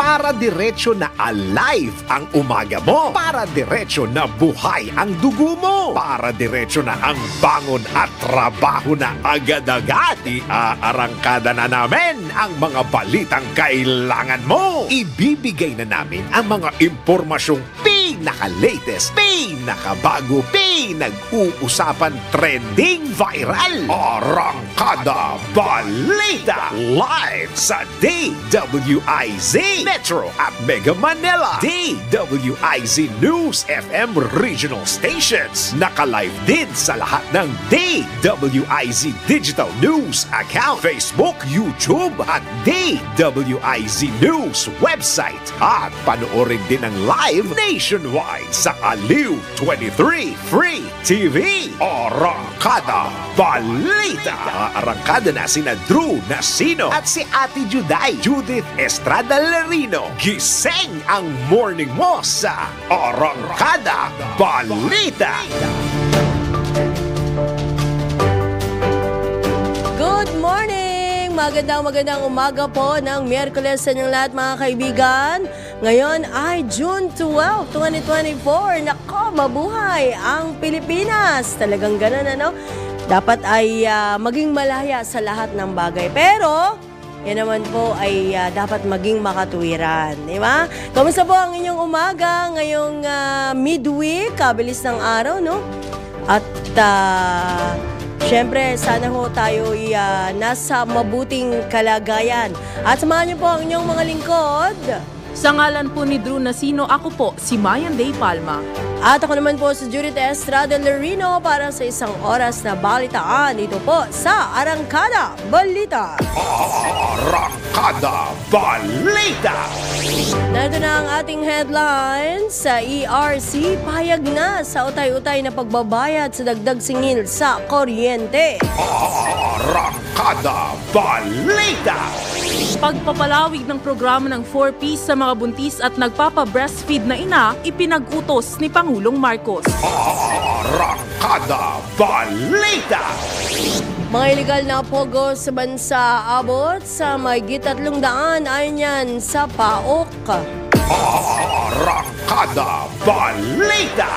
Para diretso na alive ang umaga mo. Para diretso na buhay ang dugo mo. Para diretso na ang bangon at trabaho na agad-agad. Iaarangkada na namin ang mga balitang kailangan mo. Ibibigay na namin ang mga impormasyong pinaka-latest, pinakabago, pinag-uusapan, trending, viral. Arangkada Balita live sa DWIZ Metro at Mega Manila. DWIZ News FM regional stations. Naka-live din sa lahat ng DWIZ Digital News account, Facebook, YouTube at DWIZ News website. At panoorin din ang live nationwide sa Aliw 23 Free TV. Arangkada Balita. Arangkada na sina Drew Nasino at si Ate Juday, Judith Estrada Larino. Gising ang morning mo sa Arangkada Balita. Good morning! Magandang umaga po ng Miyerkules sa inyong lahat mga kaibigan. Ngayon ay June 12, 2024. Nako, mabuhay ang Pilipinas. Talagang ganun, ano? Dapat ay maging malaya sa lahat ng bagay. Pero yan naman po ay dapat maging makatuwiran, di ba? Kamusta po ang inyong umaga ngayong midweek, kabilis ng araw, no? At syempre, sana ho tayo nasa mabuting kalagayan. At samahan niyo po ang inyong mga lingkod. Sa ngalan po ni Drew Nasino, ako po si Mayan Day Palma. At ako naman po si Judith Estrada Larino para sa isang oras na balitaan dito po sa Arangkada Balita. Arangkada Balita. Narito na ang ating headlines. Sa ERC, payag na sa utay-utay na pagbabayad sa dagdag singil sa kuryente. Arangkada Balita. Pagpapalawig ng programa ng 4P sa mga buntis at nagpapa-breastfeed na ina, ipinag-utos ni Pangulong Marcos. Arangkada Balita. Mga ilegal na pogo sa bansa abot sa mahigit 300 ayon yan sa PAOK. Arangkada Balita.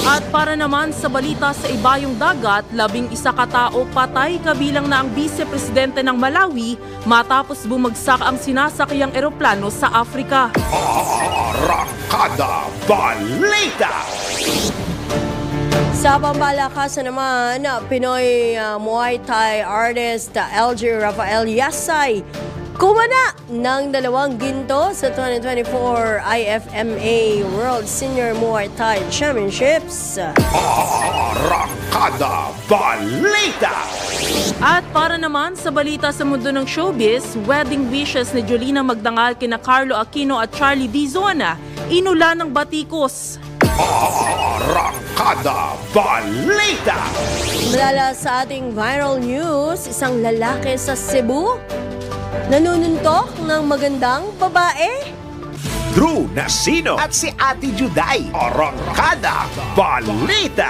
At para naman sa balita sa ibayong dagat, 11 katao patay kabilang na ang Vice-Presidente ng Malawi matapos bumagsak ang sinasakyang eroplano sa Afrika. Arangkada Balita. Sa pambalakasan naman, Pinoy Muay Thai artist LJ Rafael Yasay kumana ng 2 ginto sa 2024 IFMA World Senior Muay Thai Championships. Arangkada Balita. At para naman sa balita sa mundo ng showbiz, wedding wishes ni Jolina Magdangal kina Carlo Aquino at Charlie Dizona inula ng batikos. Arangkada Balita. Malala sa ating viral news, isang lalaki sa Cebu nanununtok ng magandang babae. Drew Nasino at si Ate Juday. Arangkada Balita.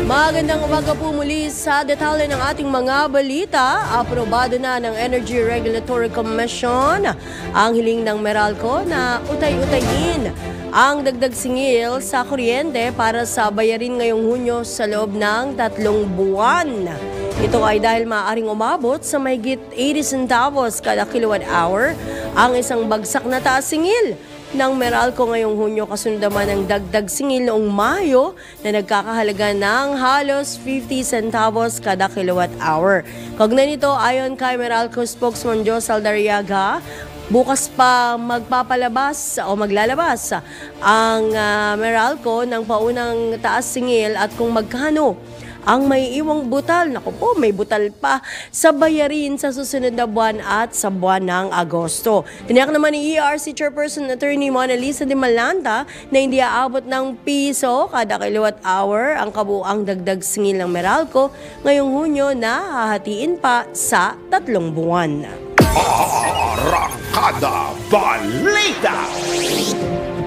Magandang umaga po muli sa detalye ng ating mga balita. Aprobado na ng Energy Regulatory Commission ang hiling ng Meralco na utay-utayin ang dagdag singil sa kuryente para sa bayarin ngayong Hunyo sa loob ng 3 buwan. Ito ay dahil maaaring umabot sa mahigit 80 centavos kada kilowatt hour ang isang bagsak na taas singil ng Meralco ngayong Hunyo, kasunod naman ng dagdag singil noong Mayo na nagkakahalaga ng halos 50 centavos kada kilowatt hour. Kaugnay nito, ayon kay Meralco spokesman Joe Saldariaga, bukas pa maglalabas ang Meralco ng paunang taas singil at kung magkano ang may iwang butal. Naku po, may butal pa sa bayarin sa susunod na buwan at sa buwan ng Agosto. Tiniyak naman ni ERC Chairperson Attorney Mona Lisa de Malanta na hindi aabot ng piso kada kilowatt hour ang kabuang dagdag singil ng Meralco ngayong Hunyo na hahatiin pa sa 3 buwan. Arangkada Balita.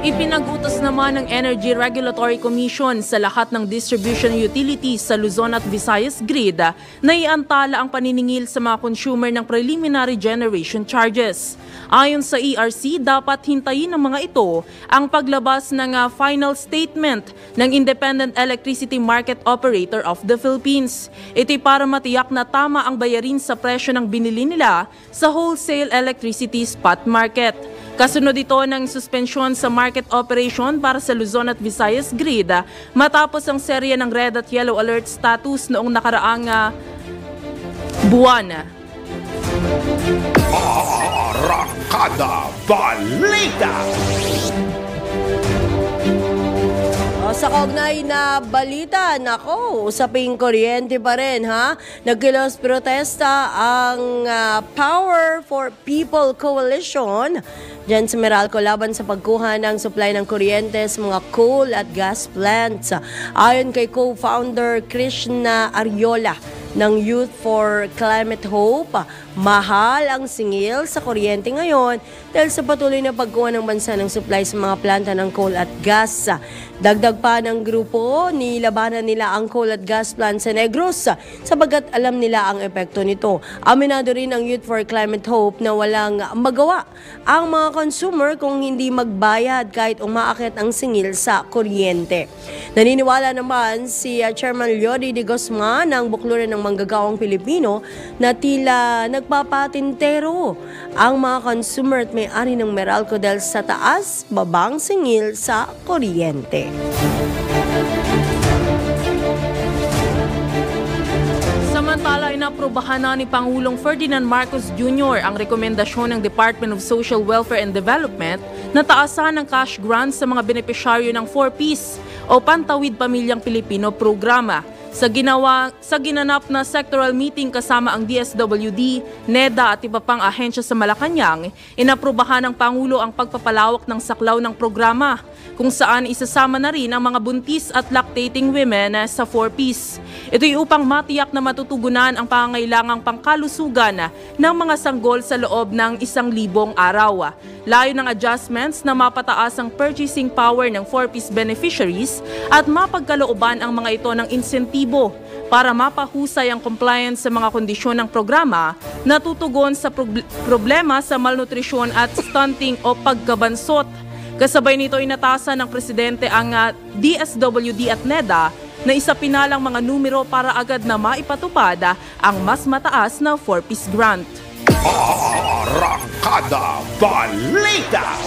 Ipinag-utos naman ng Energy Regulatory Commission sa lahat ng distribution utilities sa Luzon at Visayas grid na iantala ang paniningil sa mga consumer ng preliminary generation charges. Ayon sa ERC, dapat hintayin ng mga ito ang paglabas ng final statement ng Independent Electricity Market Operator of the Philippines. Ito'y para matiyak na tama ang bayarin sa presyo ng binili nila sa wholesale electricity spot market. Kasunod ito ng suspensyon sa market operation para sa Luzon at Visayas grid matapos ang serye ng red at yellow alert status noong nakaraang buwan. Arangkada Balita! Sa kaugnay na balita, nako, usaping kuryente pa rin ha. Nagkilos protesta ang Power for People Coalition dyan sa Meralco laban sa pagkuha ng supply ng kuryente sa mga coal at gas plants. Ayon kay co-founder Krishna Ariola ng Youth for Climate Hope, mahal ang singil sa kuryente ngayon dahil sa patuloy na pagkuha ng bansa ng supply sa mga planta ng coal at gas. Dagdag pa ng grupo, nilabanan nila ang coal at gas plant sa Negros sapagat alam nila ang epekto nito. Aminado rin ang Youth for Climate Hope na walang magawa ang mga consumer kung hindi magbayad kahit umaakit ang singil sa kuryente. Naniniwala naman si Chairman Leody de Guzman ng Bukluran ng Manggagawang Pilipino na tila nagpapatintero ang mga consumer at may-ari ng Meralco dahil sa taas, babang singil sa kuryente. Samantala, inaprubahan na ni Pangulong Ferdinand Marcos Jr. ang rekomendasyon ng Department of Social Welfare and Development na taasan ng cash grants sa mga benepisyaryo ng 4Ps o Pantawid Pamilyang Pilipino programa. Sa ginanap na sectoral meeting kasama ang DSWD, NEDA at iba pang ahensya sa Malacanang, inaprubahan ng Pangulo ang pagpapalawak ng saklaw ng programa, kung saan isasama na rin ang mga buntis at lactating women sa 4Ps. Ito'y upang matiyak na matutugunan ang pangangailangang pangkalusugan ng mga sanggol sa loob ng 1,000 araw. Layo ng adjustments na mapataas ang purchasing power ng 4Ps beneficiaries at mapagkalooban ang mga ito ng insentibo para mapahusay ang compliance sa mga kondisyon ng programa na tutugon sa problema sa malnutrisyon at stunting o pagkabansot. Kasabay nito inatasan ng Presidente ang DSWD at NEDA na isapinalang mga numero para agad na maipatupad ang mas mataas na 4Ps grant. Arangkada Balita!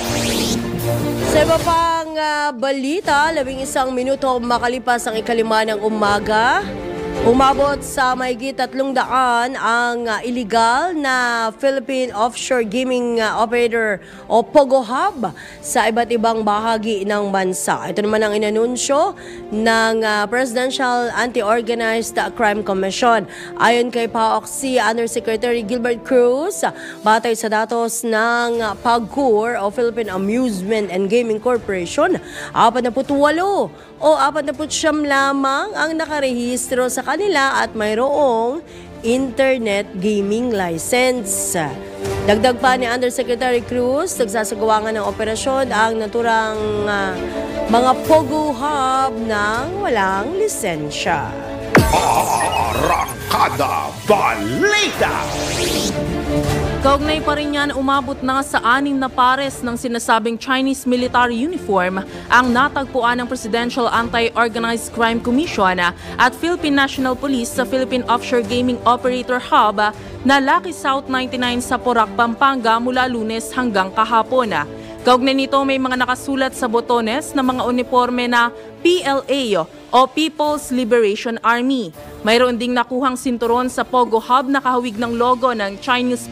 Sa iba pang balita, 11 minuto makalipas ang 5 ng umaga, umabot sa mahigit 300 ang illegal na Philippine Offshore Gaming Operator o POGO Hub sa iba't ibang bahagi ng bansa. Ito naman ang inanunsyo ng Presidential Anti-Organized Crime Commission. Ayon kay PAOC Undersecretary Gilbert Cruz, batay sa datos ng PAGCOR o Philippine Amusement and Gaming Corporation, 48 o 49 lamang ang nakarehistro sa kanila at mayroong internet gaming license. Dagdag pa ni Undersecretary Cruz, nagsasagawa nga ng operasyon ang naturang mga POGO Hub ng walang lisensya. Arangkada Balita! Kaugnay pa rin yan, umabot na sa 6 na pares ng sinasabing Chinese military uniform ang natagpuan ng Presidential Anti-Organized Crime Commission at Philippine National Police sa Philippine Offshore Gaming Operator Hub na Lucky South 99 sa Porac, Pampanga mula Lunes hanggang kahapon. Kaugnay nito may mga nakasulat sa botones na mga uniforme na PLA o People's Liberation Army. Mayroon ding nakuhang sinturon sa POGO Hub na kahawig ng logo ng Chinese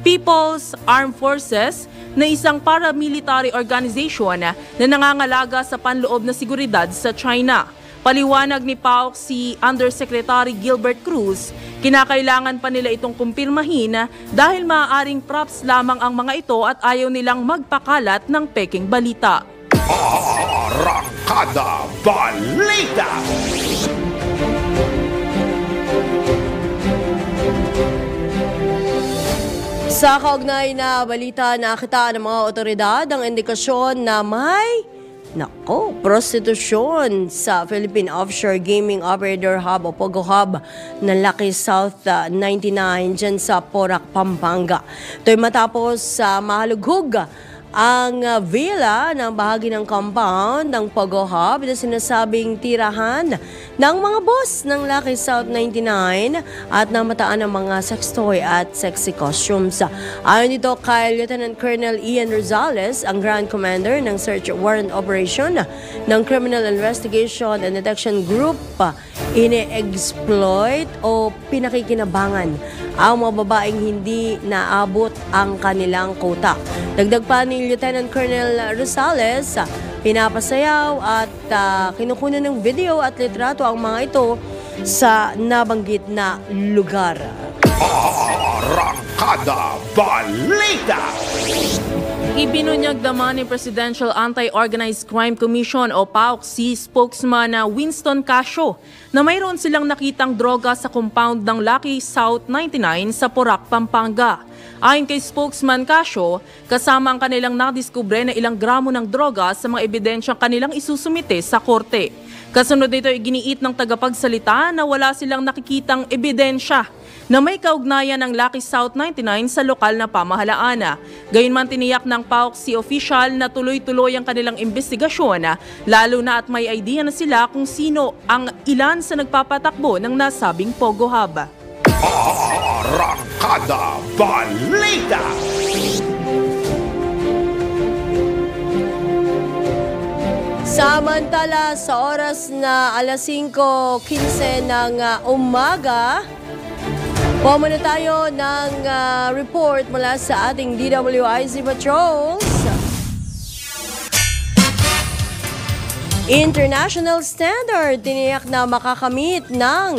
People's Armed Forces na isang paramilitary organization na nangangalaga sa panloob na seguridad sa China. Paliwanag ni PAOK si Undersecretary Gilbert Cruz, kinakailangan pa nila itong kumpirmahin dahil maaaring props lamang ang mga ito at ayaw nilang magpakalat ng peking balita. Arangkada Balita! Sa kaugnay na balita, nakitaan ng mga otoridad ang indikasyon na may prostitusyon sa Philippine Offshore Gaming Operator Hub o POGO Hub na Lucky South 99 dyan sa Porac, Pampanga. Ito'y matapos mahalughog ang villa ng bahagi ng compound ng POGO Hub na sinasabing tirahan ng mga boss ng Lucky South 99 at namataan ng mga sex toy at sexy costumes. Ayon dito kay Lieutenant Colonel Ian Rosales, ang Grand Commander ng Search Warrant Operation ng Criminal Investigation and Detection Group, ini-exploit o pinakikinabangan ang mga babaeng hindi naabot ang kanilang quota. Dagdag pa ni Lieutenant Colonel Rosales, pinapasayaw at kinukunan ng video at litrato ang mga ito sa nabanggit na lugar. Arangkada Balita! Ibinunyag naman ni Presidential Anti-Organized Crime Commission o PAOK si spokesman na Winston Casio na mayroon silang nakitang droga sa compound ng Lucky South 99 sa Porac, Pampanga. Ayon kay spokesman Casio, kasama ang kanilang nadiskubre na ilang gramo ng droga sa mga ebidensyang kanilang isusumite sa korte. Kasunod nito, iginiit ng tagapagsalita na wala silang nakikitang ebidensya na may kaugnayan ng Lucky South 99 sa lokal na pamahalaan. Gayunman tiniyak ng PAOK si official na tuloy-tuloy ang kanilang investigasyon, lalo na at may idea na sila kung sino ang ilan sa nagpapatakbo ng nasabing POGO Hub. Arangkada Balita! Samantala, sa oras na alas 5:15 ng umaga, muna tayo ng report mula sa ating DWIZ Patrols. International standard, tiniyak na makakamit ng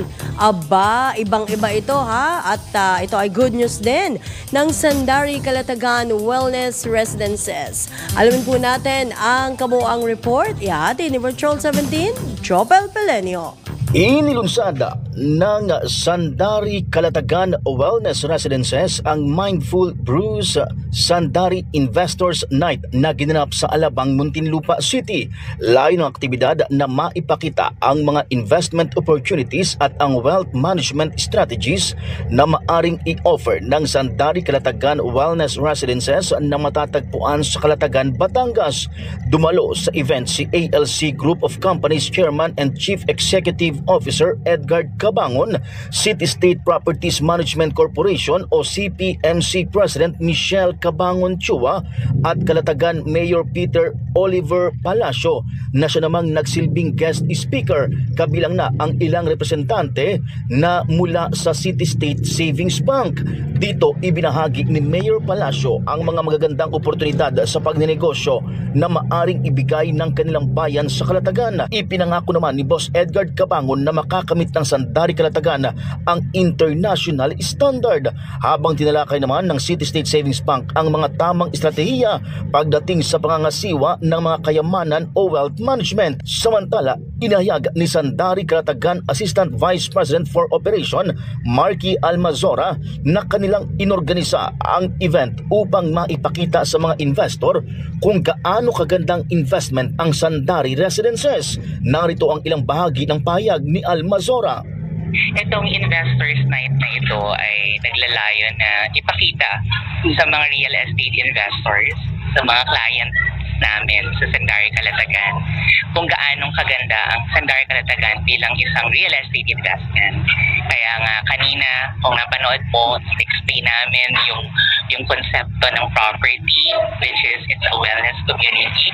ibang-iba ito at ito ay good news din ng Sandari Calatagan Wellness Residences. Alamin po natin ang kabuuang report. Ihati ni Patrol 17, Chopel Pelenio. Inilunsada ng Sandari Calatagan Wellness Residences ang Mindful Brews Sandari Investors Night na ginanap sa Alabang, Muntinlupa City. Layo ng aktibidad na maipakita ang mga investment opportunities at ang wealth management strategies na maaring i-offer ng Sandari Calatagan Wellness Residences na matatagpuan sa Calatagan, Batangas. Dumalo sa event si ALC Group of Companies Chairman and Chief Executive Officer Edgar Cabangon, City State Properties Management Corporation o CPMC President Michelle Cabangon Chua at Calatagan Mayor Peter Oliver Palacio na siya namang nagsilbing guest speaker, kabilang na ang ilang representante na mula sa City State Savings Bank. Dito ibinahagi ni Mayor Palacio ang mga magagandang oportunidad sa pagninegosyo na maaring ibigay ng kanilang bayan sa Calatagan. Ipinangako naman ni Boss Edgar Cabangon na makakamit ng Sandari Calatagan ang international standard, habang tinalakay naman ng City State Savings Bank ang mga tamang estratehiya pagdating sa pangangasiwa ng mga kayamanan o wealth management. Samantala, inahayag ni Sandari Calatagan Assistant Vice President for Operation Marky Almazora na kanilang inorganisa ang event upang maipakita sa mga investor kung gaano kagandang investment ang Sandari Residences. Narito ang ilang bahagi ng pahayag ni Almazora. Itong Investors Night na ito ay naglalayon na ipakita sa mga real estate investors, sa mga client namin sa Sandari Calatagan, kung gaanong kaganda ang Sandari Calatagan bilang isang real estate investment. Kaya nga kanina, kung napanood mo, explain namin yung konsepto ng property, which is it's a wellness community.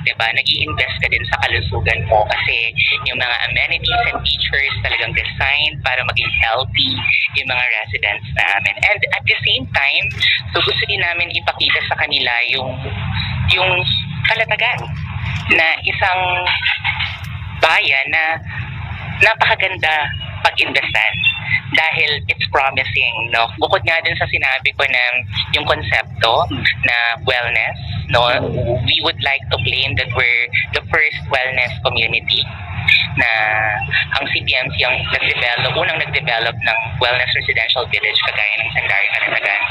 Diba? Nag-i-invest ka din sa kalusugan mo kasi yung mga amenities and features talagang designed para maging healthy yung mga residents namin. And at the same time, so gusto din namin ipakita sa kanila yung Calatagan na isang bayan na napakaganda pag-investan dahil it's promising, no? Bukod nga din sa sinabi ko na yung konsepto na wellness, no? We would like to claim that we're the first wellness community na ang CPMC ang unang nag-develop ng wellness residential village kagaya ng Sangari Calatagan.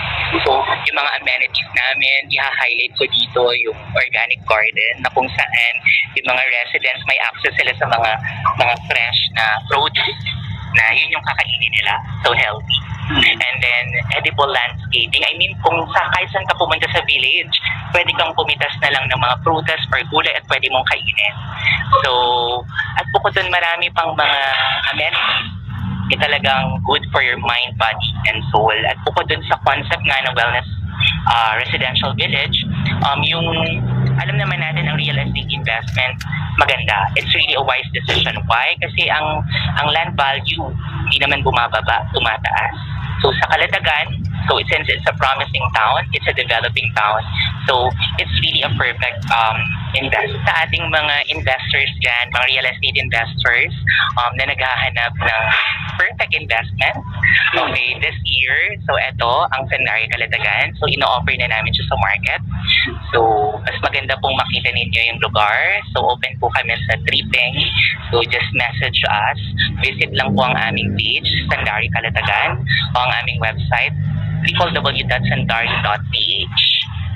So, yung mga amenities namin, i-highlight ko dito yung organic garden na kung saan yung mga residents may access sila sa mga fresh na produce na yun yung kakainin nila. So, healthy. And then, edible landscaping. I mean, kung kahit saan ka pumunta sa village, pwede kang pumitas na lang ng mga prutas or gulay at pwede mong kainin. So, at bukod doon, marami pang mga amenities talagang good for your mind, body, and soul. At bukod doon sa concept nga ng wellness residential village, yung alam naman natin ang real estate investment maganda. It's really a wise decision. Why? Kasi ang land value hindi naman bumababa, tumataas. So sa Calatagan, since it's a promising town, it's a developing town. So it's really a perfect invest sa ating mga investors dyan, mga real estate investors na naghahanap ng perfect investment. Okay, this year, so eto, ang Sangari Calatagan. So ino-offer na namin siya sa market. So mas maganda pong makita ninyo yung lugar. So open po kami sa tripping. So just message us. Visit lang po ang aming page, Sangari Calatagan, o ang aming website, www.sangari.ph.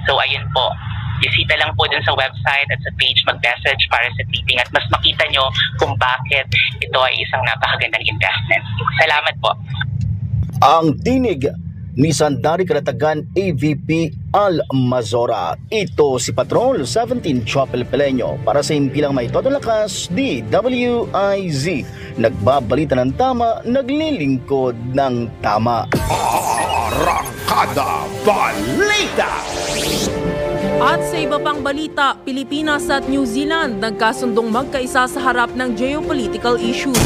So ayun po, bisita lang po dun sa website at sa page, mag-message para sa tripping at mas makita nyo kung bakit ito ay isang napakagandang investment. Salamat po. Ang tinig ni Sandari Calatagan AVP Al Mazora. Ito si Patrol 17 Chopel Peleño para sa Himpilang May Todong Lakas, DWIZ. Nagbabalita ng tama, naglilingkod ng tama. Arangkada Balita! At sa iba pang balita, Pilipinas at New Zealand nagkasundong magkaisa sa harap ng geopolitical issue.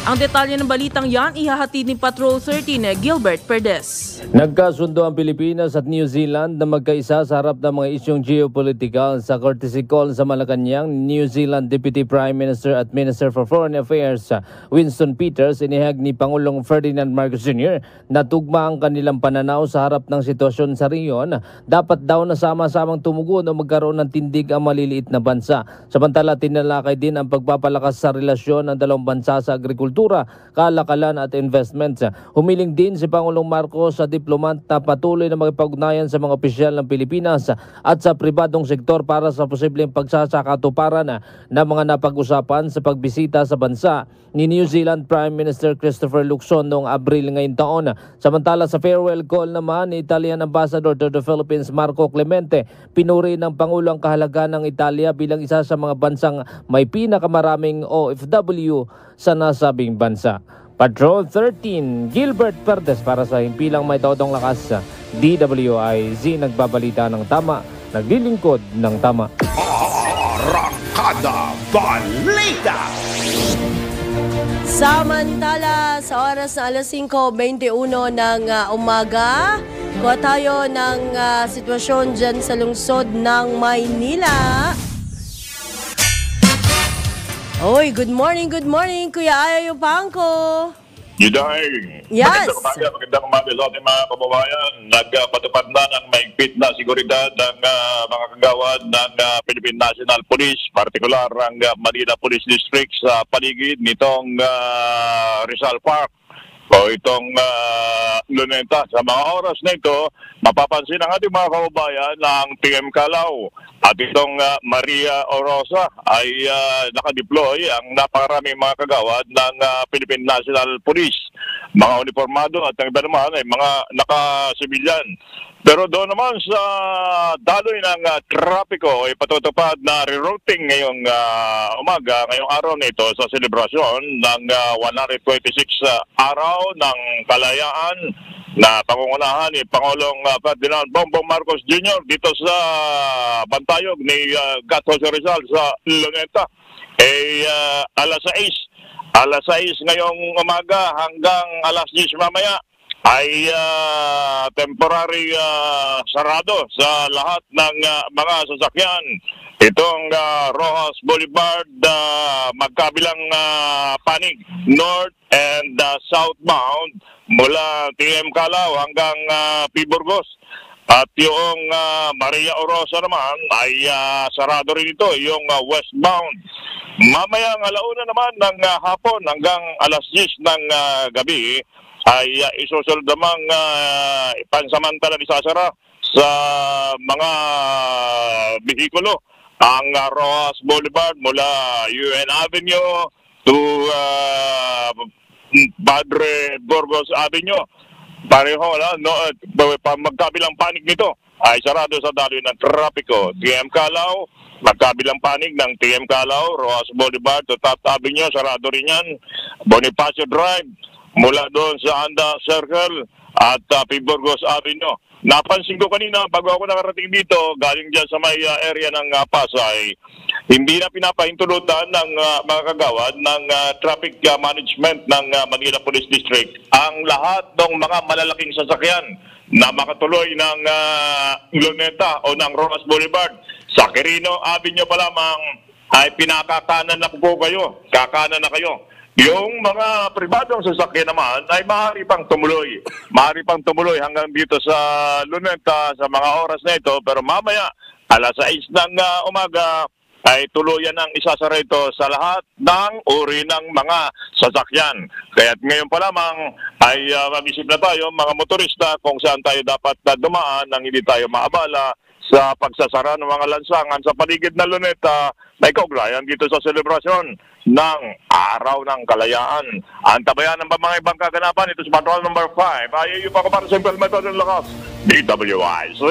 Ang detalye ng balitang yan, ihahatid ni Patrol 13 Gilbert Perdes. Nagkasundo ang Pilipinas at New Zealand na magkaisa sa harap ng mga isyong geopolitical sa courtesy call sa Malacanang. New Zealand Deputy Prime Minister at Minister for Foreign Affairs Winston Peters inihag ni Pangulong Ferdinand Marcos Jr. na tugma ang kanilang pananaw sa harap ng sitwasyon sa riyon. Dapat daw na sama-samang tumugon o magkaroon ng tindig ang maliliit na bansa. Samantala, tinalakay din ang pagpapalakas sa relasyon ng dalawang bansa sa agrikultura, kalakalan at investments. Humiling din si Pangulong Marcos sa diplomat na patuloy na makipag-ugnayan sa mga opisyal ng Pilipinas at sa pribadong sektor para sa posibleng pagsasakatuparan ng mga napag-usapan sa pagbisita sa bansa ni New Zealand Prime Minister Christopher Luxon noong Abril ngayong taon. Samantala sa farewell call naman ni Italian Ambassador to the Philippines Marco Clemente, pinuri ng Pangulo ang kahalagaan ng Italia bilang isa sa mga bansang may pinakamaraming OFW sa nasabing bansa. Patrol 13, Gilbert Perdes para sa Himpilang May Todong Lakas, DWIZ, nagbabalita ng tama, naglilingkod ng tama. Arangkada Balita! Samantala, sa oras na alas 5:21 ng umaga, kuha tayo ng sitwasyon dyan sa lungsod ng Maynila. Oy, good morning, Kuya Ayaw Pangko. Juday, Yes. magandang umaga sa ating mga kababayan. Nagpatupad na ng mahigpit na seguridad ng mga kagawad ng Philippine National Police, partikular ang Manila Police District sa paligid nitong Rizal Park. O itong Luneta. Sa mga oras na ito, mapapansin ang ating mga kababayan ng PM Calao at itong Maria Orosa ay nakadeploy ang napakaraming mga kagawad ng Philippine National Police. Mga uniformado at ang iba naman ay mga nakasibilyan. Pero doon naman sa daloy ng trapiko ay patutupad na rerouting ngayong umaga, ngayong araw na ito sa selebrasyon ng 126 araw ng kalayaan na pangungunahan ni Pangulong Ferdinand Bongbong Marcos Jr. dito sa Bantayog ni Gat Jose Rizal sa Luneta. Alas 6 ngayong umaga hanggang alas 10 mamaya ay temporary sarado sa lahat ng mga sasakyan. Itong Rojas Boulevard, magkabilang panig, north and southbound mula TM Calao hanggang P. Burgos. At yung Maria Orosa naman ay sarado rin ito, yung westbound. Mamayang alauna naman ng hapon hanggang alas 10 ng gabi ay isusunod namang pansamantala isasara sa mga bihikulo ang Rojas Boulevard mula UN Avenue to Padre Burgos Avenue. Pareho, magkabilang panig nito ay sarado sa daloy ng trapiko. TM Calao, magkabilang panig ng TM Calao, Rojas Boulevard to Taft Avenue, sarado rin yan. Bonifacio Drive, mula doon sa Anda Circle at Burgos Avenue. Napansin ko kanina, bago ako nakarating dito, galing dyan sa may area ng Pasay, hindi na pinapahintulutan ng mga kagawad ng traffic management ng Manila Police District ang lahat ng mga malalaking sasakyan na makatuloy ng Luneta o ng Rojas Boulevard. Sa Quirino Avenue pa lamang ay pinakakanan na po kayo, kakanan na kayo. Yung mga pribadong sasakyan naman ay maaari pang tumuloy. Maaari pang tumuloy hanggang dito sa Luneta sa mga oras na ito. Pero mamaya, alas 6 ng umaga, ay tuluyan ng isasara ito sa lahat ng uri ng mga sasakyan. Kaya't ngayon pa lamang ay mag-isip na tayo, mga motorista, kung saan tayo dapat dumaan nang hindi tayo maabala sa pagsasara ng mga lansangan sa paligid ng Luneta na ikaugnayan dito sa selebrasyon ng Araw ng Kalayaan. Antabayan ng mga ibang kaganapan ito sa Patrol number 5. Ayaw pa ko para sa implementasyon ng lakas. DWIC,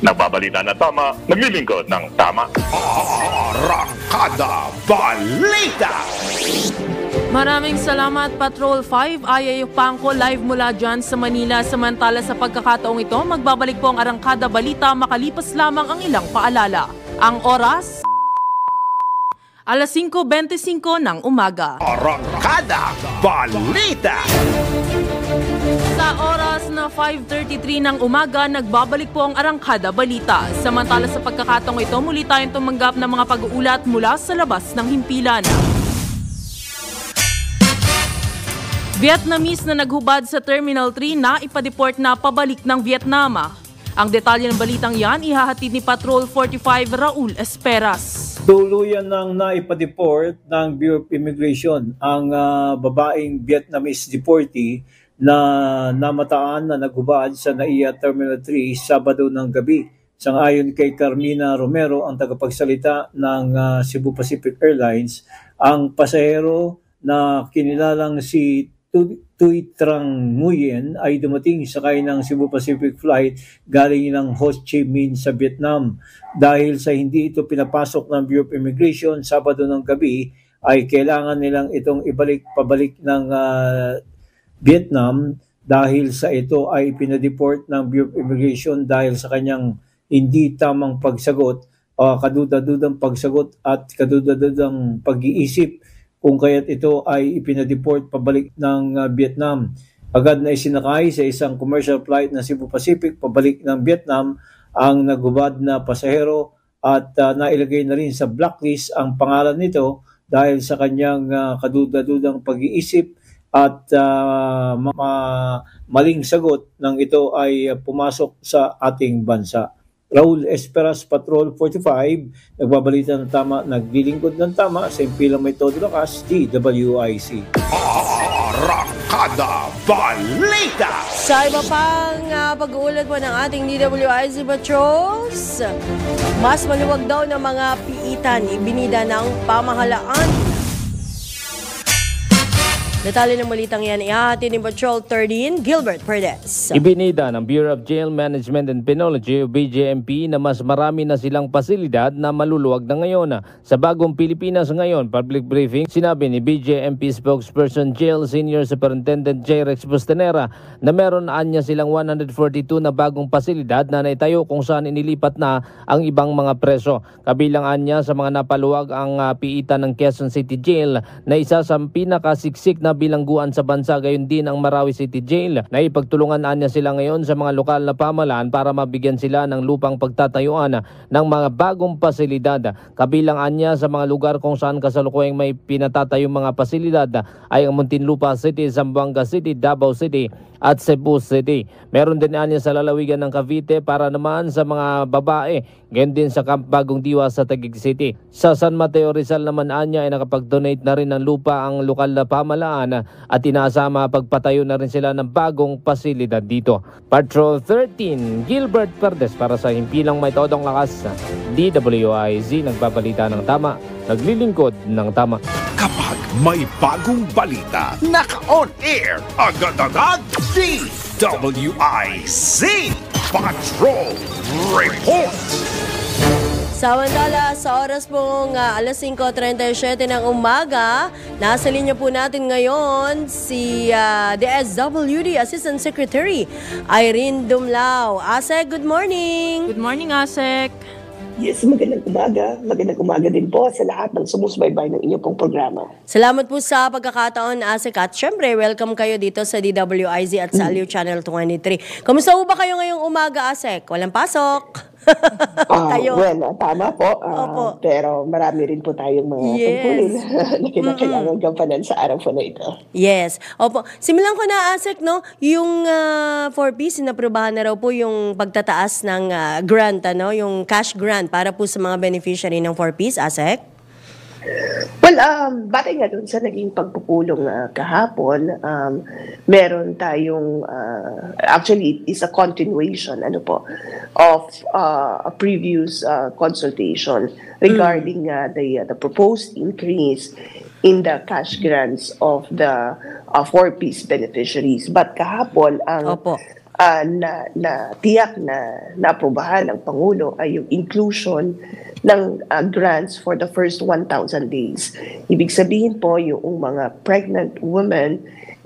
nagbabalita na tama, naglilingkod ng tama. Arangkada Balita! Maraming salamat Patrol 5. Ayaw Pangko live mula dyan sa Manila. Samantala sa pagkakataong ito, magbabalik po ang Arangkada Balita makalipas lamang ang ilang paalala. Ang oras, alas 5:25 ng umaga. Arangkada Balita! Sa oras na 5:33 ng umaga, nagbabalik po ang Arangkada Balita. Samantala sa pagkakataong ito, muli tayong tumanggap ng mga pag-uulat mula sa labas ng himpilan. Vietnamese na naghubad sa Terminal 3 na ipadeport na pabalik ng Vietnam. Ang detalye ng balitang yan, ihahatid ni Patrol 45 Raul Esperas. Tuluyan ng naipadeport ng Bureau of Immigration ang babaeng Vietnamese deportee na namataan na naghubad sa NAIA Terminal 3 Sabado ng gabi. Sangayon kay Carmina Romero, ang tagapagsalita ng Cebu Pacific Airlines, ang pasahero na kinilalang si Tuy Trang Nguyen ay dumating sakay ng Cebu Pacific flight galing ng Ho Chi Minh sa Vietnam. Dahil sa hindi ito pinapasok ng Bureau of Immigration Sabado ng gabi, ay kailangan nilang itong pabalik ng Vietnam dahil sa ito ay pinadeport ng Bureau of Immigration dahil sa kanyang hindi tamang pagsagot o kaduda-dudang pagsagot at kaduda-dudang pag-iisip kung kaya't ito ay ipinadeport pabalik ng Vietnam. Agad na isinakay sa isang commercial flight ng Cebu Pacific pabalik ng Vietnam ang naghubad na pasahero at nailagay na rin sa blacklist ang pangalan nito dahil sa kanyang kaduda-dudang pag-iisip at maling sagot nang ito ay pumasok sa ating bansa. Raul Esperas, Patrol 45, nagbabalita ng tama, naglilingkod ng tama sa impilang may todo lakas, DWIC. Arangkada Balita! Sa iba pang pag-uulat po ng ating DWIC Patrols, mas maluwag daw ng mga piitan ibinida ng pamahalaan. Detalye ng balitang yan ihahatid ni Patrol 13, Gilbert Perez. Ibinida ng Bureau of Jail Management and Penology o BJMP na mas marami na silang pasilidad na maluluwag na ngayon. Sa bagong Pilipinas ngayon, public briefing, sinabi ni BJMP spokesperson Jail Senior Superintendent J. Rex Bustanera na meron anya silang 142 na bagong pasilidad na naitayo kung saan inilipat na ang ibang mga preso. Kabilang anya sa mga napaluwag ang piitan ng Quezon City Jail na isa sa pinakasiksik na bilangguan sa bansa, gayon din ang Marawi City Jail na ipagtulungan niya sila ngayon sa mga lokal na pamahalaan para mabigyan sila ng lupang pagtatayuan ng mga bagong pasilidad. Kabilang anya sa mga lugar kung saan kasalukuyang may pinatatayong mga pasilidad ay ang Muntinlupa City, Zamboanga City, Davao City at Cebu City. Meron din anya sa lalawigan ng Cavite para naman sa mga babae, ganyan din sa Camp Bagong Diwa sa Taguig City. Sa San Mateo Rizal naman anya ay nakapag-donate na rin ng lupa ang lokal na pamalaan at inaasama pagpatayo na rin sila ng bagong pasilidad dito. Patrol 13, Gilbert Perdes para sa Himpilang May Todong Lakas. DWIZ nagbabalita ng tama, naglilingkod ng tama. Kapag may bagong balita, naka-on air, agad-agad, DWIZ Patrol Report. Samantala, sa oras pong alas 5:37 ng umaga, nasa linya po natin ngayon si DSWD Assistant Secretary Irene Dumlao. Asek, good morning! Good morning, Asek! Yes, magandang umaga. Magandang umaga din po sa lahat ng sumusubaybay ng inyong pong programa. Salamat po sa pagkakataon, Asek. At syempre, welcome kayo dito sa DWIZ at sa Aliw Channel 23. Kamusta po ba kayo ngayong umaga, Asek? Walang pasok? Kayo. Well, tama po. Opo. Pero marami rin po tayong mga tungkulin na kinakailangan gampanan sa araw po na ito. Yes. Opo. Simulan ko na, Asek, no? Yung 4Ps, inaprobahan na raw po yung pagtataas ng grant, ano? Yung cash grant para po sa mga beneficiary ng 4Ps, Asek? Well, batay nga dun sa naging pagpupulong kahapon, meron tayong, actually, it is a continuation, of a previous consultation regarding the proposed increase in the cash grants of the 4Ps beneficiaries. But kahapon, ang tiyak na naaprobahan ng Pangulo ay yung inclusion ng grants for the first 1,000 days. Ibig sabihin po yung mga pregnant women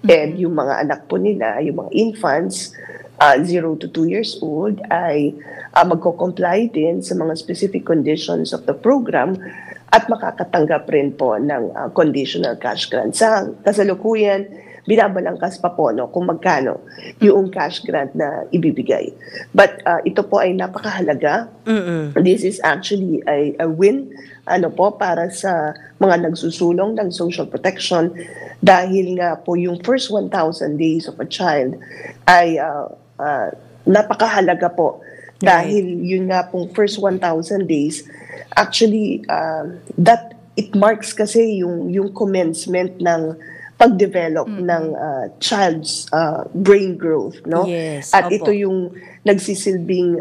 and yung mga anak po nila, yung mga infants 0 to 2 years old ay magko-comply din sa mga specific conditions of the program at makakatanggap rin po ng conditional cash grant. Sa kasalukuyan, binabalangkas pa po kung magkano yung cash grant na ibibigay. But ito po ay napakahalaga. This is actually a win para sa mga nagsusulong ng social protection dahil nga po yung first 1,000 days of a child ay napakahalaga po. Dahil yun nga pong first 1,000 days, actually that it marks kasi yung commencement ng pag-develop ng child's brain growth, no? Yes, at opo. ito yung nagsisilbing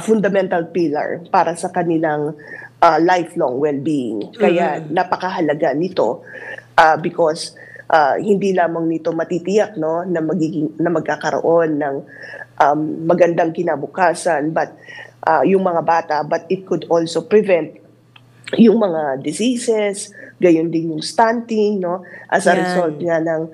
fundamental pillar para sa kanilang lifelong well-being. Kaya napakahalaga nito because hindi lamang nito matitiyak na magkakaroon ng magandang kinabukasan but yung mga bata, but it could also prevent yung mga diseases, gayon din yung stunting, as a result nga ng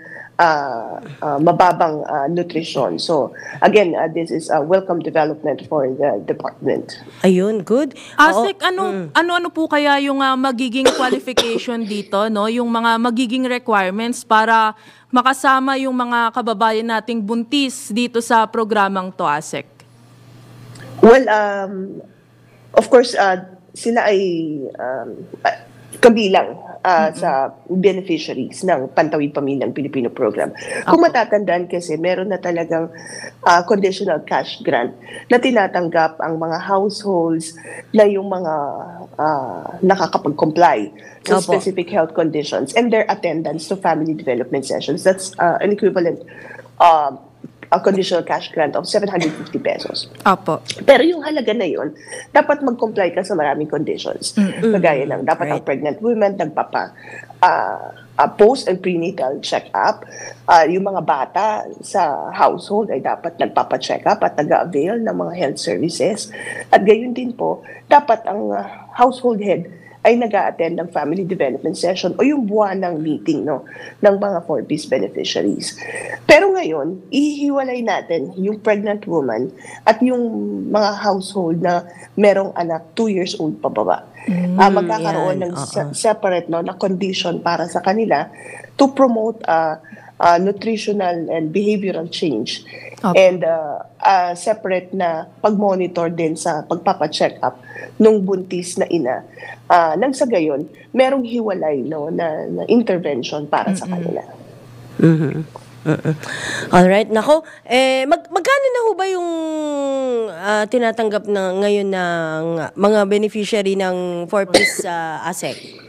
mababang nutrition. So, again, this is a welcome development for the department. Ayun, good. Asek, ano po kaya yung magiging qualification dito, no? Yung mga magiging requirements para makasama yung mga kababayan nating buntis dito sa programang to, Asek? Well, of course, sila ay kabilang sa beneficiaries ng Pantawid Pamilyang Pilipino program. Kung matatandaan kasi, meron na talagang conditional cash grant na tinatanggap ang mga households na yung mga nakakapag-comply sa specific health conditions and their attendance to family development sessions. That's an equivalent a conditional cash grant of 750 pesos. Opo. Pero yung halaga na yun, dapat mag-comply ka sa maraming conditions. Kagaya ng dapat ang pregnant women post and prenatal check-up. Yung mga bata sa household ay dapat nagpapa-check up at nag-avail ng mga health services. At gayon din po, dapat ang household head ay nag-a-attend ng family development session o yung buwanang meeting ng mga 4Ps beneficiaries. Pero ngayon, ihiwalay natin yung pregnant woman at yung mga household na merong anak 2 years old pababa. Magkakaroon ng separate na condition para sa kanila to promote nutritional and behavioral change. And separate na pag-monitor din sa pagpapa-check up nung buntis na ina. Nang sa gayon, merong hiwalay na intervention para sa kanila. Alright, nako, magkano na ho ba yung tinatanggap na ngayon ng mga beneficiary ng 4-piece ASEC?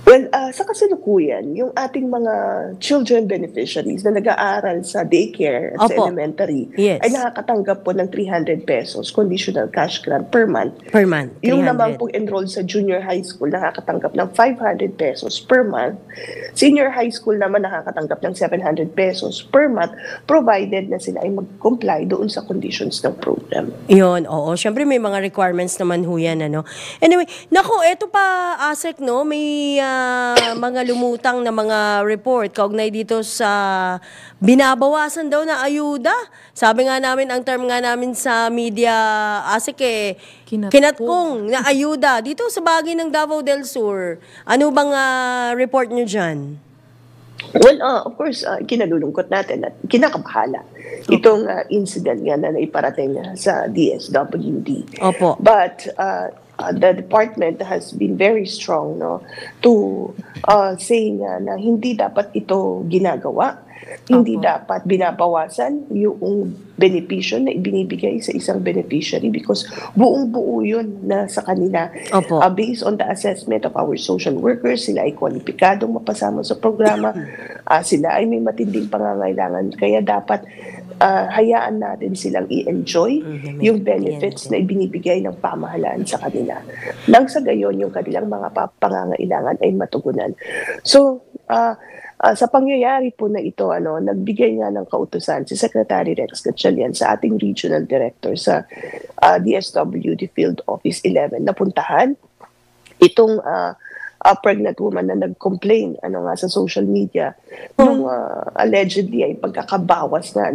Well, sa kasalukuyan, yung ating mga children beneficiaries na nag-aaral sa daycare at sa Opo. elementary Yes. ay nakakatanggap po ng 300 pesos conditional cash grant per month. Per month, Yung 300. naman po enrolled sa junior high school nakakatanggap ng 500 pesos per month. Senior high school naman nakakatanggap ng 700 pesos per month provided na sila ay mag-comply doon sa conditions ng program. Yun, oo. Siyempre may mga requirements naman ho yan, ano. Anyway, nako, eto pa, ASEC, no, may mga lumutang na mga report kaugnay dito sa binabawasan daw na ayuda. Sabi nga namin, ang term nga namin sa media, ASEC, kinatkong na ayuda dito sa bagay ng Davao del Sur. Ano bang report nyo dyan? Well, of course, kinalulungkot natin at kinakabahala itong incident nga na naiparating sa DSWD. Opo. But the department has been very strong, no, to saying na hindi dapat ito ginagawa. Hindi dapat binabawasan yung benepisyo na ibinibigay sa isang beneficiary because buong-buo yun na sa kanila. Opo. Based on the assessment of our social workers, sila ay kwalipikadong mapasama sa programa, sila ay may matinding pangangailangan. Kaya dapat hayaan natin silang i-enjoy yung benefits na ibinibigay ng pamahalaan sa kanila. Nang sa gayon, yung kanilang mga pangangailangan ay matugunan. So, sa pangyayari po na ito, nagbigay nga ng kautusan si Secretary Rex Gatchalian sa ating regional director sa DSWD Field Office 11 na puntahan itong pregnant woman na nag-complain sa social media nung allegedly ay pagkakabawas na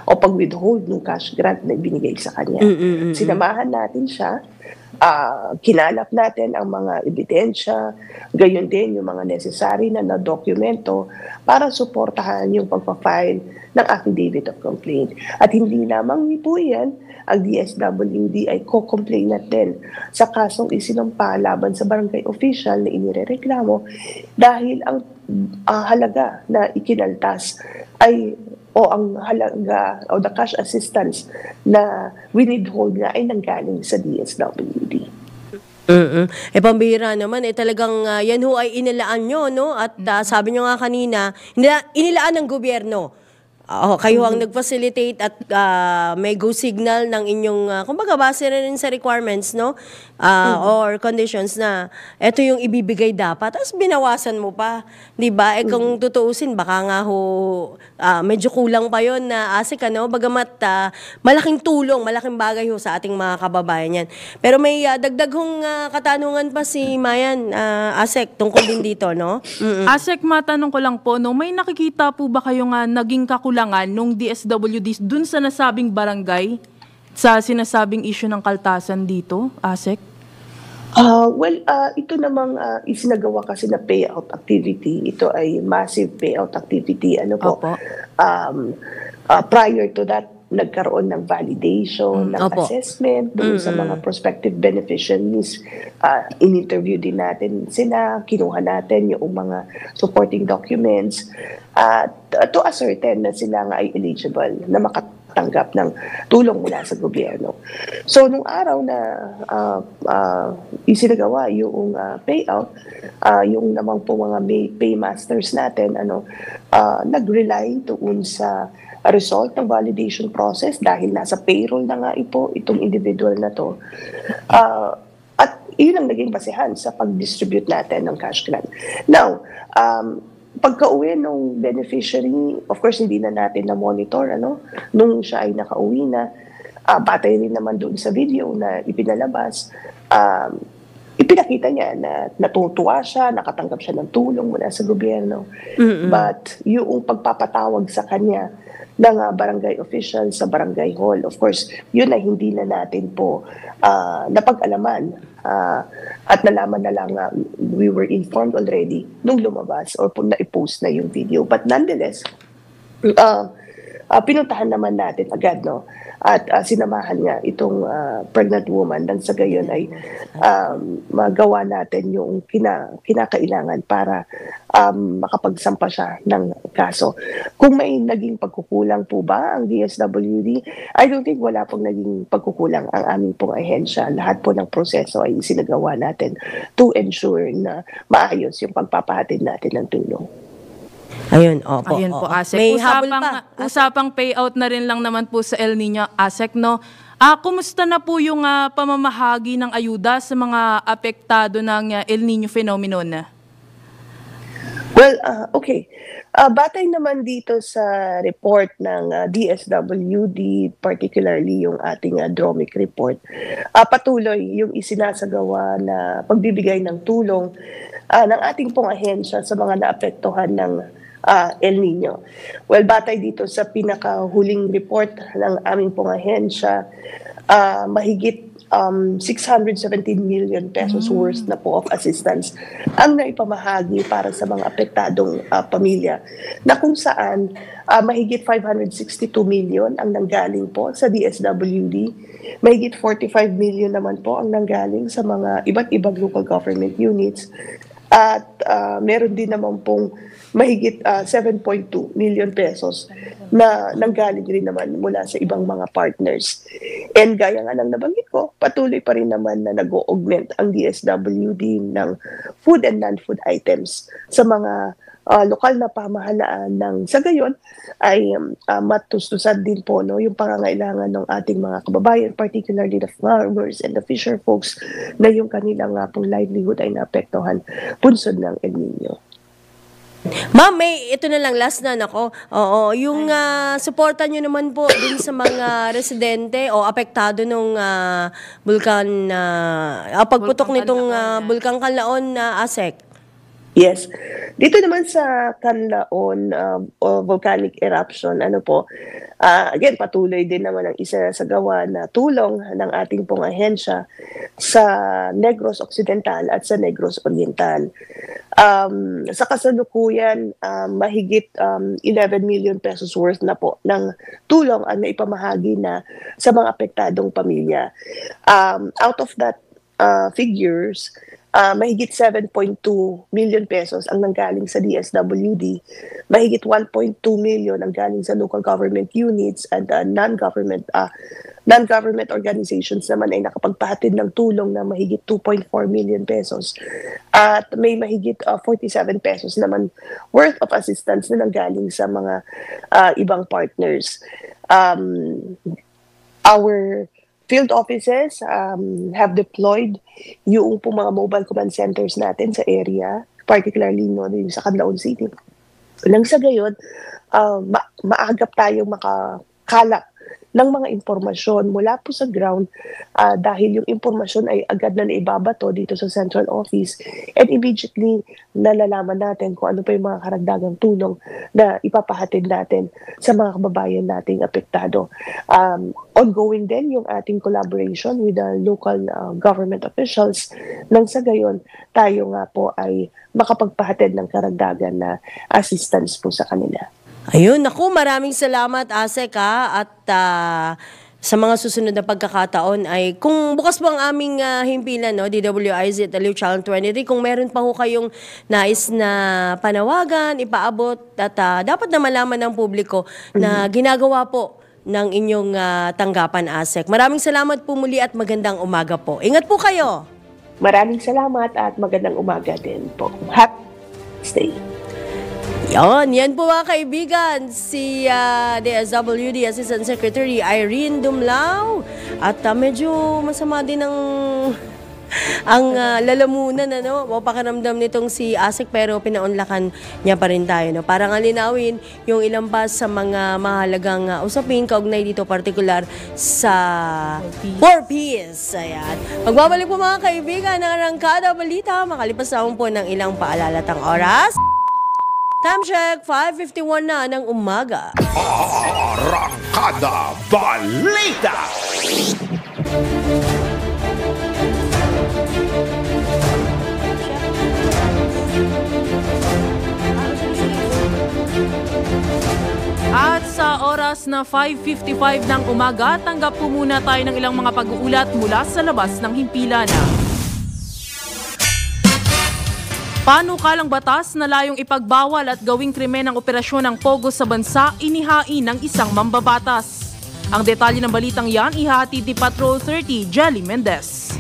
o pag-withhold ng cash grant na ibinigay sa kanya. Sinamahan natin siya, kinalap natin ang mga ebidensya, gayon din yung mga necessary na dokumento para suportahan yung pagpa-file ng affidavit of complaint. At hindi lamang po yan, ang DSWD ay co-complainant din sa kasong isinampa laban sa barangay official na inirereklamo dahil ang halaga na ikinaltas ay ang halaga o the cash assistance na winidhold nga ay nanggaling sa DSWD. Pambihira naman, talagang yan ho ay inilaan nyo, no? At sabi nyo nga kanina, inilaan ng gobyerno. Kayo ang nag-facilitate at may go signal ng inyong, kumbaga base rin sa requirements, no? Or conditions na ito yung ibibigay dapat. Tapos binawasan mo pa, di ba? Kung tutuusin, baka nga ho, medyo kulang pa yun na ASEC, bagamat malaking tulong, malaking bagay ho sa ating mga kababayan yan. Pero may dagdag hong katanungan pa si Mayan, ASEC, tungkol din dito, no? ASEC, matanong ko lang po, no, may nakikita po ba kayo nga naging kakulangan nung DSWD dun sa nasabing barangay sa sinasabing issue ng kaltasan dito, ASEC? Well, ito namang isinagawa kasi na payout activity. Ito ay massive payout activity. Opo. Prior to that, nagkaroon ng validation, ng assessment doon sa mga prospective beneficiaries. In-interview din natin sila, kinuha natin yung mga supporting documents to ascertain na sila nga ay eligible na makatanggap ng tulong mula sa gobyerno. So, nung araw na isinagawa yung payout, yung namang po mga paymasters natin, nag-rely doon sa result ng validation process dahil nasa payroll na nga itong individual na to. At yun ang naging basehan sa pag-distribute natin ng cash grant. Now, pagka-uwi ng beneficiary, of course, hindi na natin na-monitor, nung siya ay nakauwi na, batay rin naman doon sa video na ipinalabas, ipinakita niya na natutuwa siya, nakatanggap siya ng tulong mula sa gobyerno. But yung pagpapatawag sa kanya ng barangay official sa barangay hall, of course, yun ay hindi na natin po napag-alaman at nalaman na lang we were informed already nung lumabas or na-post na yung video. But nonetheless, pinuntahan naman natin agad, no? At sinamahan nga itong pregnant woman nang sa gayon ay magawa natin yung kinakailangan para makapagsampa siya ng kaso. Kung may naging pagkukulang po ba ang DSWD, I don't think wala pong naging pagkukulang ang aming pong ahensya. Lahat po ng proseso ay isinagawa natin to ensure na maayos yung pagpapahatid natin ng tulong. Ayun, opo. Ayun po, Asek. May habol pa. Usapang payout na rin lang naman po sa El Nino, Asek, no? Kumusta na po yung pamamahagi ng ayuda sa mga apektado ng El Nino phenomenon? Well, okay. Batay naman dito sa report ng DSWD, particularly yung ating DROMIC report, patuloy yung isinasagawa na pagbibigay ng tulong ng ating pong ahensya sa mga naapektuhan ng El Nino. Well, batay dito sa pinakahuling report ng aming pong ahensya, mahigit 617 million pesos worth na po of assistance ang naipamahagi para sa mga apektadong pamilya, na kung saan mahigit 562 million ang nanggaling po sa DSWD, mahigit 45 million naman po ang nanggaling sa mga iba't ibang local government units, at meron din naman pong mahigit 7.2 million pesos na nanggaling rin naman mula sa ibang mga partners. And gaya nga ng nabanggit ko, patuloy pa rin naman na nag-augment ang DSWD ng food and non-food items sa mga lokal na pamahalaan, ng sa gayon ay matustusan din po, no, yung pangangailangan ng ating mga kababayan, particularly the farmers and the fisher folks, na yung kanilang pong livelihood ay naapektuhan punsod ng El Nino. Ma'am, ito na lang, last na nako. Oo, yung suporta nyo naman po din sa mga residente o apektado nung bulkan, pagputok nitong bulkan Canlaon na Asek. Yes. Dito naman sa Canlaon volcanic eruption, again, patuloy din naman ang isa sa gawa na tulong ng ating pong ahensya sa Negros Occidental at sa Negros Oriental. Sa kasalukuyan, mahigit 11 million pesos worth na po ng tulong ang naipamahagi na sa mga apektadong pamilya. Out of that figures, mahigit 7.2 million pesos ang nanggaling sa DSWD, mahigit 1.2 million ang galing sa local government units, and non-government organizations naman ay nakapagpahatid ng tulong na mahigit 2.4 million pesos. At may mahigit 47 pesos naman worth of assistance na nanggaling sa mga ibang partners. Our field offices have deployed yung po mga mobile command centers natin sa area, particularly yung sa Canlaon City. Nang sa gayon, maagap tayong makakalap ng mga impormasyon mula po sa ground, dahil yung impormasyon ay agad na naibabato dito sa central office, and immediately nalalaman natin kung ano pa yung mga karagdagang tulong na ipapahatid natin sa mga kababayan nating apektado. Ongoing din yung ating collaboration with the local government officials, nang sa gayon tayo nga po ay makapagpahatid ng karagdagan na assistance po sa kanila. Ayun, naku, maraming salamat, Asek, at sa mga susunod na pagkakataon ay kung bukas po ang aming himpilan, no, DWIZ at Aliw Channel 23, kung meron pa ho kayong nais na panawagan, ipaabot, at dapat na malaman ng publiko na ginagawa po ng inyong tanggapan, Asek. Maraming salamat po muli at magandang umaga po. Ingat po kayo. Maraming salamat at magandang umaga din po. Happy stay. Yan po mga kaibigan, si DSWD Assistant Secretary Irene Dumlao, at medyo masama din ang lalamunan, o pakiramdam nitong si Asek, pero pinaunlakan niya pa rin tayo, no? Para nga linawin yung ilang pa sa mga mahalagang usapin kaugnay dito, particular sa 4Ps. Ayan. Magbabalik po mga kaibigan ng Arangkada Balita, makalipas naman po ng ilang paalalatang oras. Time check, 5:51 na ng umaga. Arangkada Balita! At sa oras oras na 5:55 ng umaga, tanggap po muna tayo ng ilang mga pag-uulat mula sa labas ng himpilan. Panukalang batas na layong ipagbawal at gawing krimen ang operasyon ng Pogo sa bansa, inihain ng isang mambabatas. Ang detalye ng balitang yan, ihahatid ni Patrol 30, Jelly Mendez.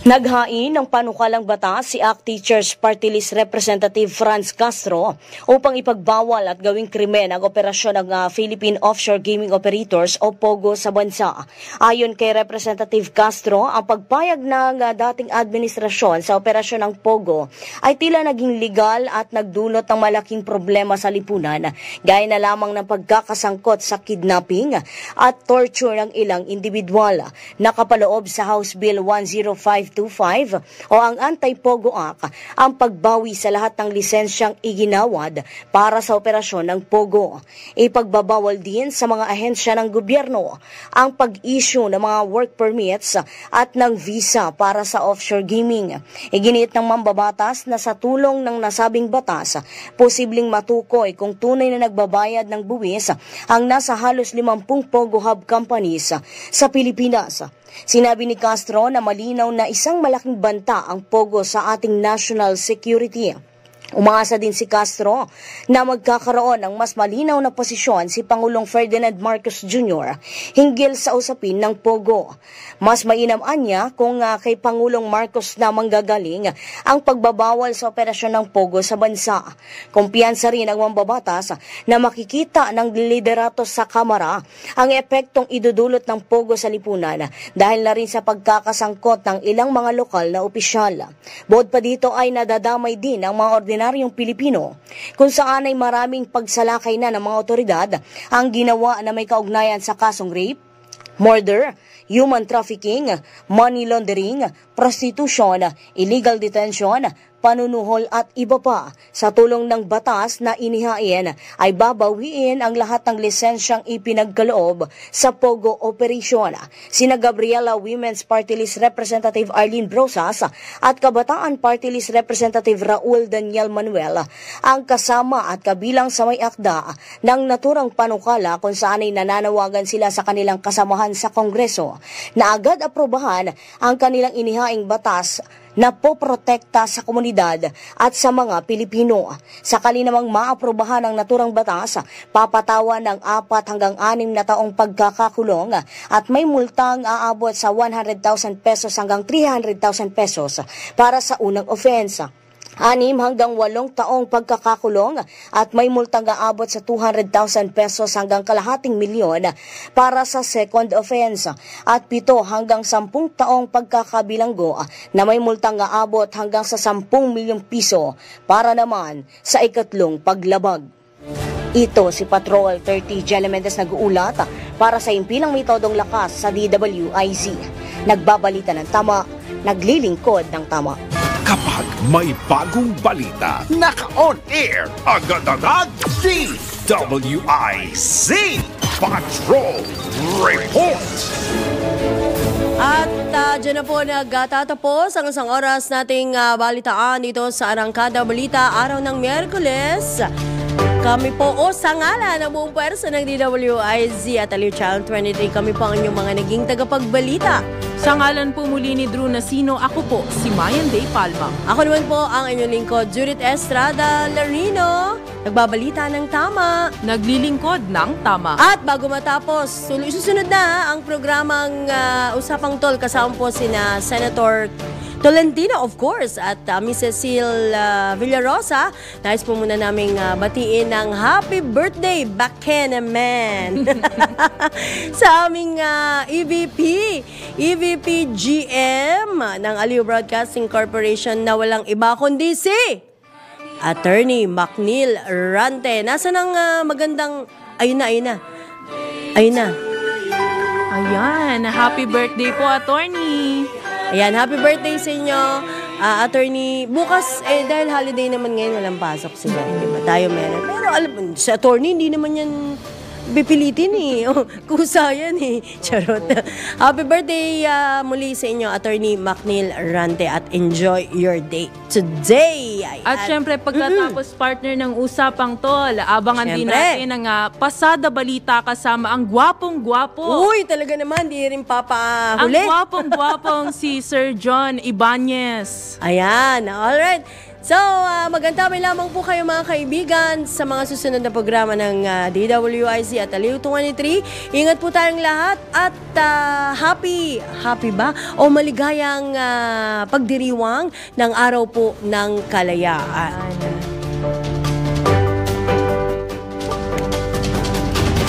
Naghain ng panukalang batas si ACT Teachers Party List Representative Franz Castro upang ipagbawal at gawing krimen ang operasyon ng Philippine Offshore Gaming Operators o POGO sa bansa. Ayon kay Representative Castro, ang pagpayag ng dating administrasyon sa operasyon ng POGO ay tila naging legal at nagdulot ng malaking problema sa lipunan, gaya na lamang ng pagkakasangkot sa kidnapping at torture ng ilang individual. Nakapaloob sa House Bill 10525 o ang Anti-Pogo Act ang pagbawi sa lahat ng lisensyang iginawad para sa operasyon ng Pogo. Ipagbabawal din sa mga ahensya ng gobyerno ang pag-issue ng mga work permits at ng visa para sa offshore gaming. Iginiit ng mambabatas na sa tulong ng nasabing batas, posibleng matukoy kung tunay na nagbabayad ng buwis ang nasa halos 50 Pogo Hub companies sa Pilipinas. Sinabi ni Castro na malinaw na isang malaking banta ang Pogo sa ating national security. Umaasa din si Castro na magkakaroon ng mas malinaw na posisyon si Pangulong Ferdinand Marcos Jr. hinggil sa usapin ng Pogo. Mas mainam niya kung kay Pangulong Marcos na manggagaling ang pagbabawal sa operasyon ng Pogo sa bansa. Kumpiyansa rin ang mambabatas na makikita ng liderato sa Kamara ang epektong idudulot ng Pogo sa lipunan dahil na rin sa pagkakasangkot ng ilang mga lokal na opisyal. Bukod pa dito ay nadadamay din ang mga ordinaryong Pilipino kung saan ay maraming pagsalakay na ng mga otoridad ang ginawa na may kaugnayan sa kasong rape, murder, human trafficking, money laundering, prostitution, illegal detention, panunuhol at iba pa. Sa tulong ng batas na inihain ay babawiin ang lahat ng lisensyang ipinagkaloob sa Pogo operation. Sina Gabriela Women's Party List Representative Arlene Brosas at Kabataan Party List Representative Raul Daniel Manuel ang kasama at kabilang sa may akda ng naturang panukala kung saan ay nananawagan sila sa kanilang kasamahan sa Kongreso na agad aprobahan ang kanilang inihaing batas na poprotekta sa komunidad at sa mga Pilipino. Sakali namang maaprobahan ang naturang batas, papatawan ng 4 hanggang 6 na taong pagkakakulong at may multang aabot sa 100,000 pesos hanggang 300,000 pesos para sa unang offense. 6 hanggang 8 taong pagkakakulong at may multang aabot sa 200,000 pesos hanggang kalahating milyon para sa second offense at 7 hanggang 10 taong pagkakabilanggo na may multang aabot hanggang sa 10 milyong piso para naman sa ikatlong paglabag. Ito si Patrol 30 Jelly Mendez nag-uulat para sa Himpilang May Todong Lakas sa DWIZ. Nagbabalita ng tama, naglilingkod ng tama. Kapag may bagong balita, naka-on air, agad-agad, DWIZ Patrol Report! At dyan na po nagtatapos ang isang oras nating balitaan dito sa Arangkada Balita, araw ng Miyerkules. Kami po sa ngalan ng buong pwersa ng DWIZ at Aliw Channel 23, kami po ang inyong mga naging tagapagbalita. Sa ngalan po muli ni Drew Nasino, ako po si Mayan Day Palma. Ako naman po ang inyong lingkod, Judith Estrada Larino, nagbabalita ng tama, naglilingkod ng tama. At bago matapos, susunod na ang programang Usapang Tol, kasama po sina Senator Tolentino, of course, at Miss Cecile Villarosa. Nais po muna naming batiin ng happy birthday, Bakeneman, sa aming EVP GM ng Aliw Broadcasting Corporation na walang iba kundi si Attorney Macnil Rante. Nasaan ang magandang... Ayun na. Ayan, happy birthday po, Attorney. Ayan, happy birthday sa inyo, Attorney. Bukas, dahil holiday naman ngayon, walang pasok sila. Diba? Tayo meron. Pero alam, sa attorney, hindi naman yan pipilitin eh. Kusa yan eh. Charot. Happy birthday muli sa inyo, Attorney Macnil Rante, at enjoy your day today. At syempre, pagkatapos partner ng usapang tol, abangan din natin ang pasada balita kasama ang gwapong-gwapo. Uy, talaga naman, di rin papahuli. Ang gwapong-gwapong si Sir John Ibanez. Ayan, alright. So, magantabay lamang po kayo mga kaibigan sa mga susunod na programa ng DWIZ at Aliw 23. Ingat po tayong lahat at happy ba? O maligayang pagdiriwang ng araw po ng kalayaan.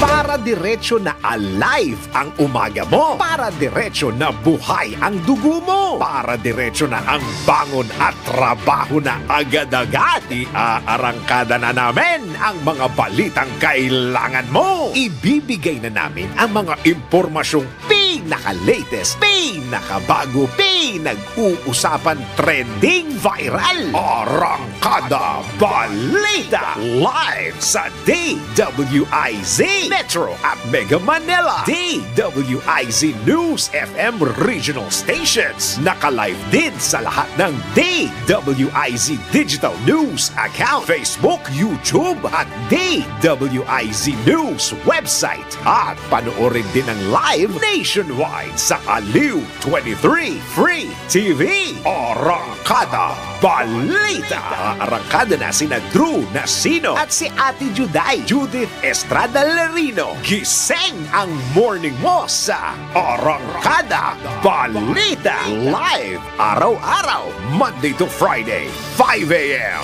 Para diretso na alive ang umaga mo. Para diretso na buhay ang dugo mo. Para diretso na ang bangon at trabaho na agad-agad. Iarangkada na namin ang mga balitang kailangan mo. Ibibigay na namin ang mga impormasyong pinaka-latest, pinakabago, pinag-uusapan, trending, viral. Arangkada Balita live sa DWIZ Metro at Mega Manila. DWIZ News FM regional stations. Naka-live din sa lahat ng DWIZ Digital News account, Facebook, YouTube at DWIZ News website. At panoorin din ang live nationwide sa Aliw 23 Free TV. Arangkada Balita. Arangkada na sina Drew Nasino at si Ate Juday, Judith Estrada Lerino. Gising ang morning mo sa Arangkada Balita. Live araw-araw, Monday to Friday, 5 a.m.